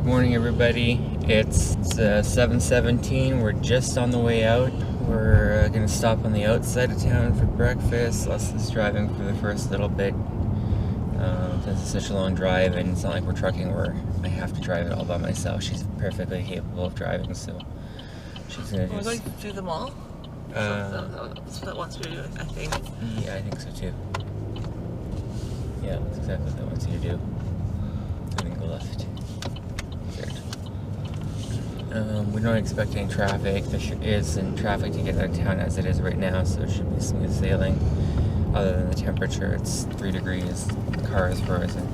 morning, everybody. It's 7:17. We're just on the way out. We're going to stop on the outside of town for breakfast. Leslie's driving for the first little bit. This is such a long drive, and it's not like we're trucking where I have to drive it all by myself. She's perfectly capable of driving, so she's going to We're going through the mall? That's what that wants you to do, I think. Yeah, I think so too. Yeah, that's exactly what that wants you to do. And then go left. We're not expecting traffic. There isn't traffic to get out of town as it is right now, so it should be smooth sailing. Other than the temperature, it's 3 degrees. The car is frozen.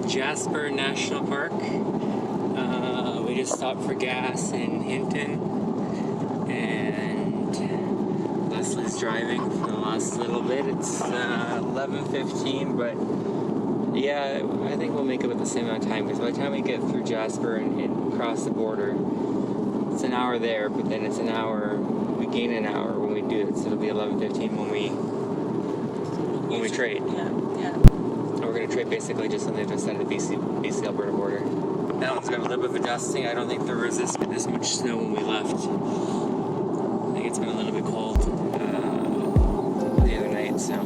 Jasper National Park. We just stopped for gas in Hinton, and Leslie's driving for the last little bit. It's 11:15, but yeah, I think we'll make it with the same amount of time, because by the time we get through Jasper and cross the border, it's an hour there, but then it's an hour, we gain an hour when we do it, so it'll be 11:15 when we trade. Yeah. We're going to trade basically just on the other side of the BC Alberta border. That one's got a little bit of adjusting. I don't think there was this much snow when we left. I think it's been a little bit cold the other night, so.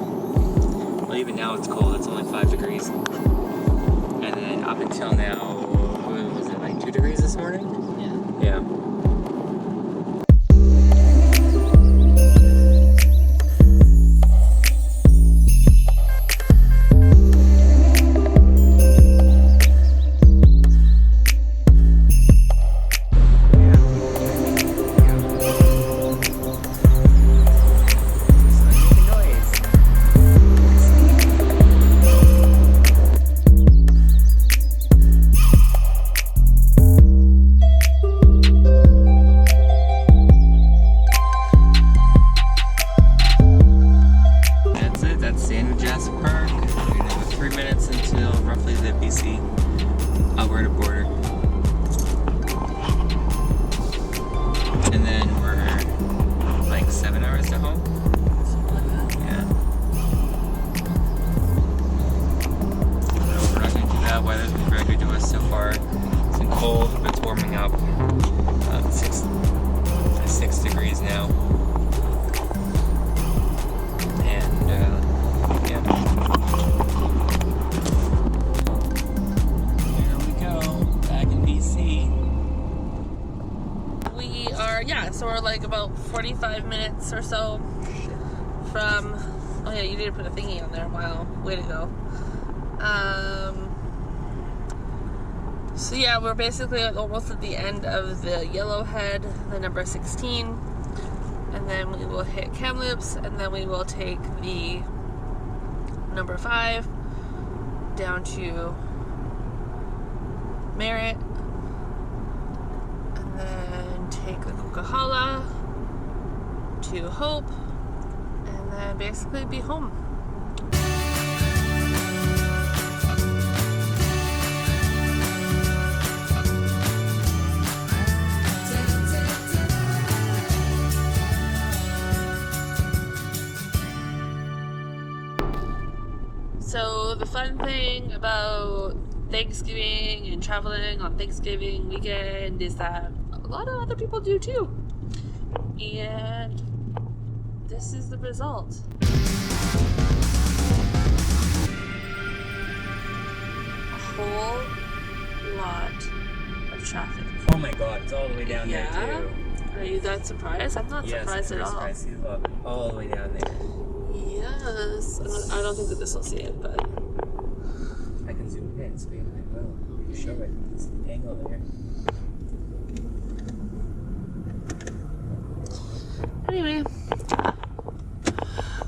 Well, even now it's cold. It's only 5 degrees. And then up until now, what was it, like 2 degrees this morning? Yeah. Alberta border. And then we're like 7 hours to home. Yeah. So we're not going to do that. Weather's been very good to us so far. It's been cold, but it's warming up. 6 degrees now. And yeah. So we're like about 45 minutes or so from, oh yeah, you need to put a thingy on there. Wow, way to go. So yeah, we're basically almost at the end of the Yellowhead, the number 16, and then we will hit Kamloops, and then we will take the number 5 down to Merritt, and then take the Coquihalla to Hope, and then basically be home. So the fun thing about Thanksgiving and traveling on Thanksgiving weekend is that a lot of other people do too. And this is the result. A whole lot of traffic. Oh my god, it's all the way down there too. Are you that surprised? I'm not surprised at all. Surprised. All the way down there. Yes. I don't think that this will see it, but I can zoom in, so you might well. Show it. It's the angle there. Anyway,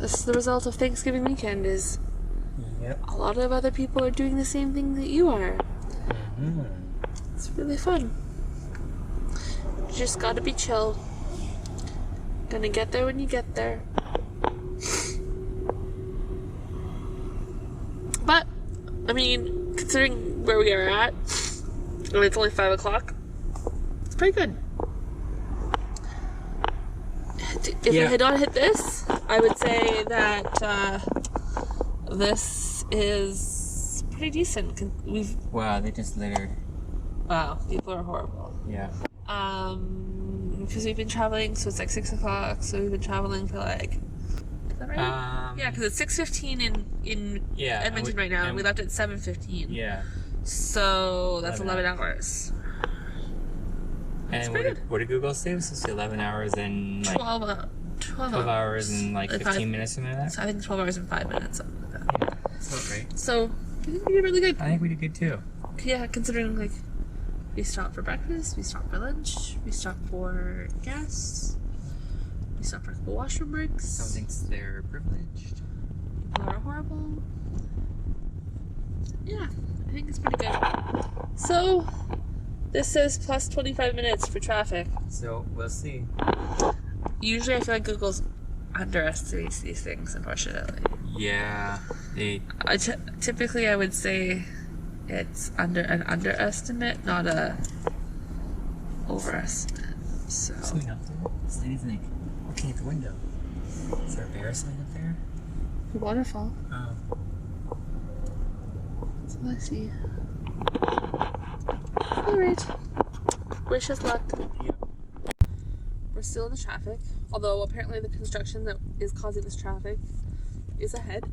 this is the result of Thanksgiving weekend. Is Yep. a lot of other people are doing the same thing that you are. Mm-hmm. It's really fun. You just gotta be chill. Gonna get there when you get there. But, I mean, considering where we are at, and it's only 5 o'clock, it's pretty good. If I had not hit this, I would say that this is pretty decent. Wow, they just littered. Wow, people are horrible. Yeah. Because we've been traveling, so it's like 6 o'clock, so we've been traveling for like, is that right? Yeah, because it's 6:15 in Edmonton right now, and we left at 7:15. Yeah. So that's 11 hours. And what did Google say? It was supposed to be 11 hours and like 12 hours and like 15 minutes, something like that? So I think 12 hours and 5 minutes, something like that. Yeah, that's about right. So I think we did really good. I think we did good too. Yeah, considering like we stopped for breakfast, we stopped for lunch, we stopped for gas, we stopped for a couple washroom breaks. Some thinks they're privileged. People are horrible. Yeah, I think it's pretty good. So this says plus 25 minutes for traffic. So we'll see. Usually I feel like Google underestimates these things, unfortunately. Yeah, Typically I would say it's an underestimate, not a overestimate. So something up there. This lady's like looking at the window. Is there a bear sign up there? Waterfall. Oh. So let's see. Alright. Wish us luck. Yep. We're still in the traffic, although apparently the construction that is causing this traffic is ahead.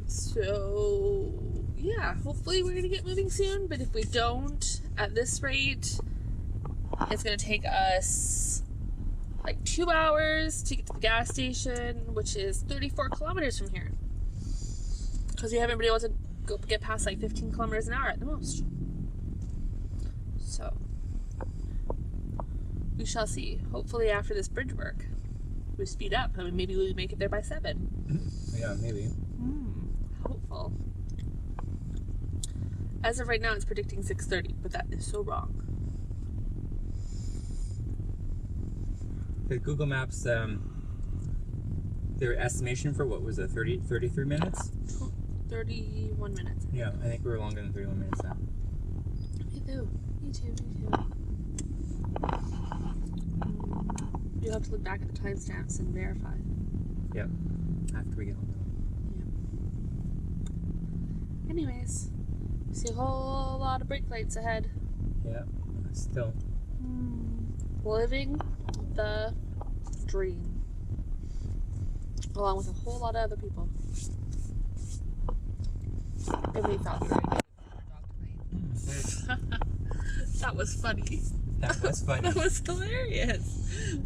So yeah, hopefully we're gonna get moving soon, but if we don't, at this rate, it's gonna take us like 2 hours to get to the gas station, which is 34 kilometers from here. Because we haven't been able to get past like 15 kilometers an hour at the most. So we shall see. Hopefully after this bridge work, we speed up. I mean, maybe we make it there by 7. Yeah, maybe. Hopeful. As of right now, it's predicting 6:30, but that is so wrong. The Google Maps, their estimation for what was it, 33 minutes? 31 minutes. Yeah, I think we were longer than 31 minutes now. Me too. You'll have to look back at the timestamps and verify. Yep. After we get home. Yep. Anyways, we see a whole lot of brake lights ahead. Yeah, still. Living the dream. Along with a whole lot of other people. And we thought we were going to dog tonight. That was funny. That was funny. That was hilarious.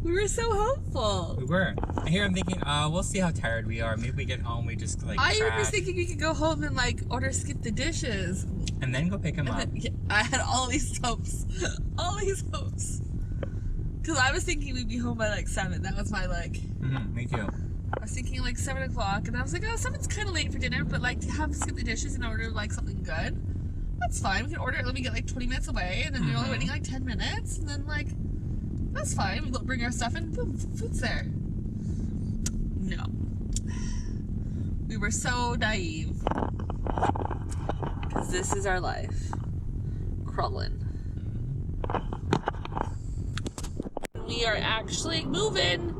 We were so hopeful. We were. And here I'm thinking, we'll see how tired we are. Maybe we get home, we just like I crash. was thinking we could go home and like order skip the dishes. And then go pick them up. I had all these hopes. All these hopes. Because I was thinking we'd be home by like 7. That was my like... Me too. I was thinking like 7 o'clock. And I was like, oh, 7's kind of late for dinner. But like to have skip the dishes and order like something good. That's fine. We can order it. Let me get like 20 minutes away. And then we're only waiting like 10 minutes. And then like... That's fine. We bring our stuff in. Boom, food's there. No. We were so naive. Because this is our life. Crawling. We are actually moving.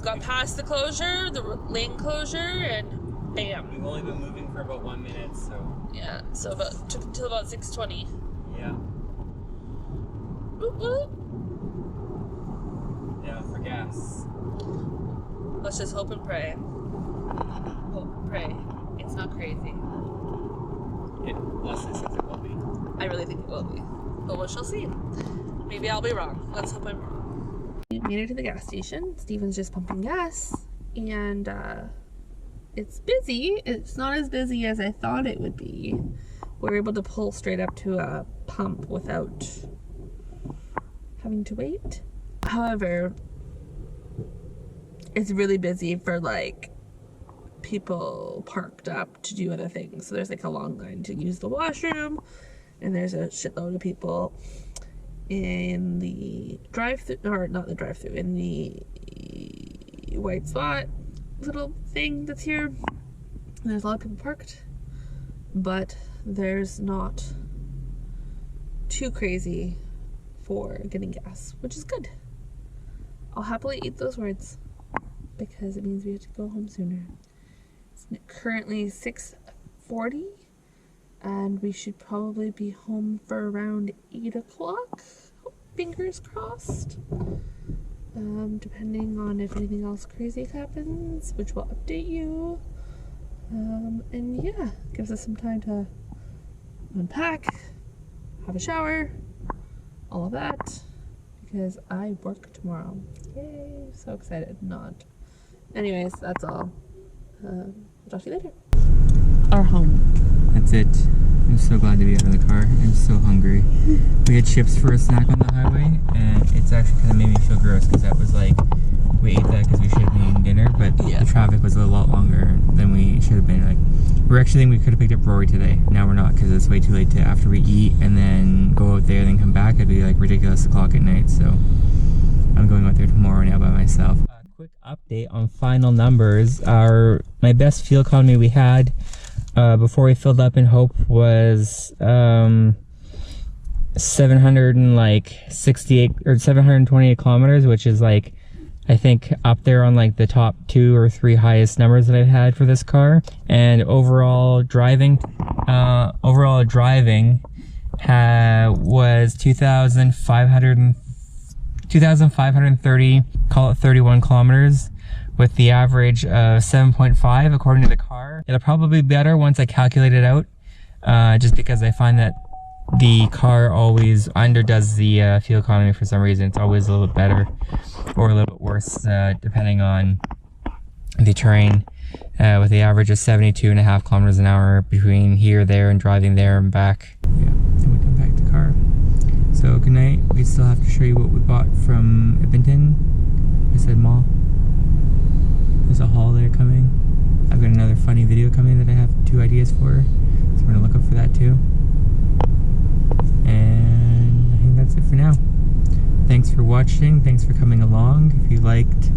Got past the closure, the lane closure, and bam. We've only been moving for about 1 minute, so... Yeah, so took until about 6:20. Yeah. Whoop, whoop. Yeah, for gas. Let's just hope and pray. Hope and pray. It's not crazy. Leslie says it will be. I really think it will be. But we shall see. Maybe I'll be wrong. Let's hope I'm wrong. We made it to the gas station. Steven's just pumping gas. And it's busy. It's not as busy as I thought it would be. we're able to pull straight up to a pump without having to wait. However, it's really busy for like people parked up to do other things. So there's like a long line to use the washroom, and there's a shitload of people in the drive-through, or not the drive-through, in the white spot little thing that's here. And there's a lot of people parked, but there's not too crazy for getting gas, which is good. I'll happily eat those words because it means we have to go home sooner. It's currently 6:40 and we should probably be home for around 8 o'clock. Fingers crossed. Depending on if anything else crazy happens, which will update you. And yeah, gives us some time to unpack, have a shower, all of that, because I work tomorrow. Yay, so excited. Not. Anyways, that's all. I'll talk to you later. Our home. That's it. I'm so glad to be out of the car. I'm so hungry. We had chips for a snack on the highway, and it's actually kind of made me feel gross because that was like, we ate that because we should have been eating dinner, but the traffic was a lot longer than we should have been. Like, we're actually thinking we could have picked up Rory today. Now we're not because it's way too late to, after we eat and then go out there and then come back. It'd be like ridiculous o'clock at night, so I'm going out there tomorrow now by myself. Quick update on final numbers. My best fuel economy we had before we filled up in Hope was 768 or 728 kilometers, which is like, I think up there on like the top 2 or 3 highest numbers that I've had for this car. And overall driving was 2,530, call it 31 kilometers, with the average of 7.5 according to the car. It'll probably be better once I calculate it out, just because I find that the car always underdoes the fuel economy for some reason. It's always a little bit better or a little bit worse depending on the terrain, with the average of 72.5 kilometers an hour between here, there, and driving there and back. Yeah, then we come back to the car. So good night. We still have to show you what we bought from Edmonton. I said mall. There's a haul there coming. I've got another funny video coming that I have 2 ideas for, so we're gonna look up for that too. And I think that's it for now. Thanks for watching. Thanks for coming along. If you liked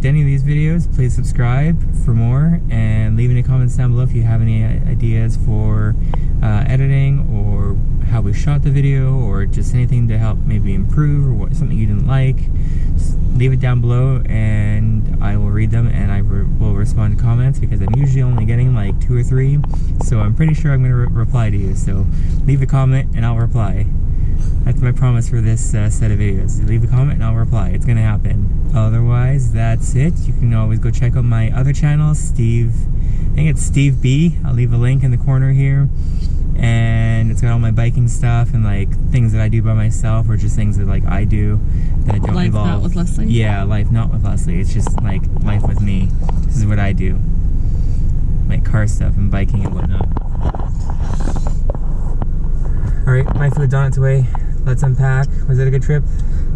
any of these videos, please subscribe for more, and leave any comments down below if you have any ideas for editing, or how we shot the video, or just anything to help maybe improve, or something you didn't like. Just leave it down below and I will read them, and I will respond to comments, because I'm usually only getting like 2 or 3, so I'm pretty sure I'm going to reply to you. So leave a comment and I'll reply. That's my promise for this set of videos. Leave a comment and I'll reply. It's gonna happen. Otherwise, that's it. You can always go check out my other channel, I think it's Steve B. I'll leave a link in the corner here. And it's got all my biking stuff and like things that I do by myself, or just things that like I do that don't Life involve. Not with Leslie? Yeah, life not with Leslie. It's just like life with me. This is what I do. Like car stuff and biking and whatnot. Alright, my food's on its way. Let's unpack. Was it a good trip?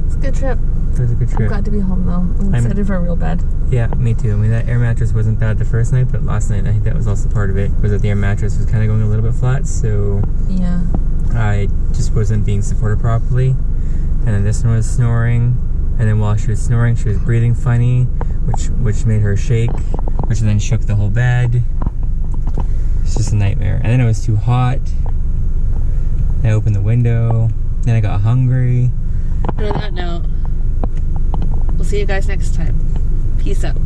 It's a good trip. It was a good trip. I'm glad to be home though. I'm excited for a real bed. Yeah, me too. I mean, that air mattress wasn't bad the first night, but last night I think that was also part of it. Was that the air mattress was kind of going a little bit flat, so yeah, I just wasn't being supported properly. And then this one was snoring, and then while she was snoring, she was breathing funny, which made her shake, which then shook the whole bed. It's just a nightmare. And then it was too hot. I opened the window, then I got hungry. And on that note, we'll see you guys next time. Peace out.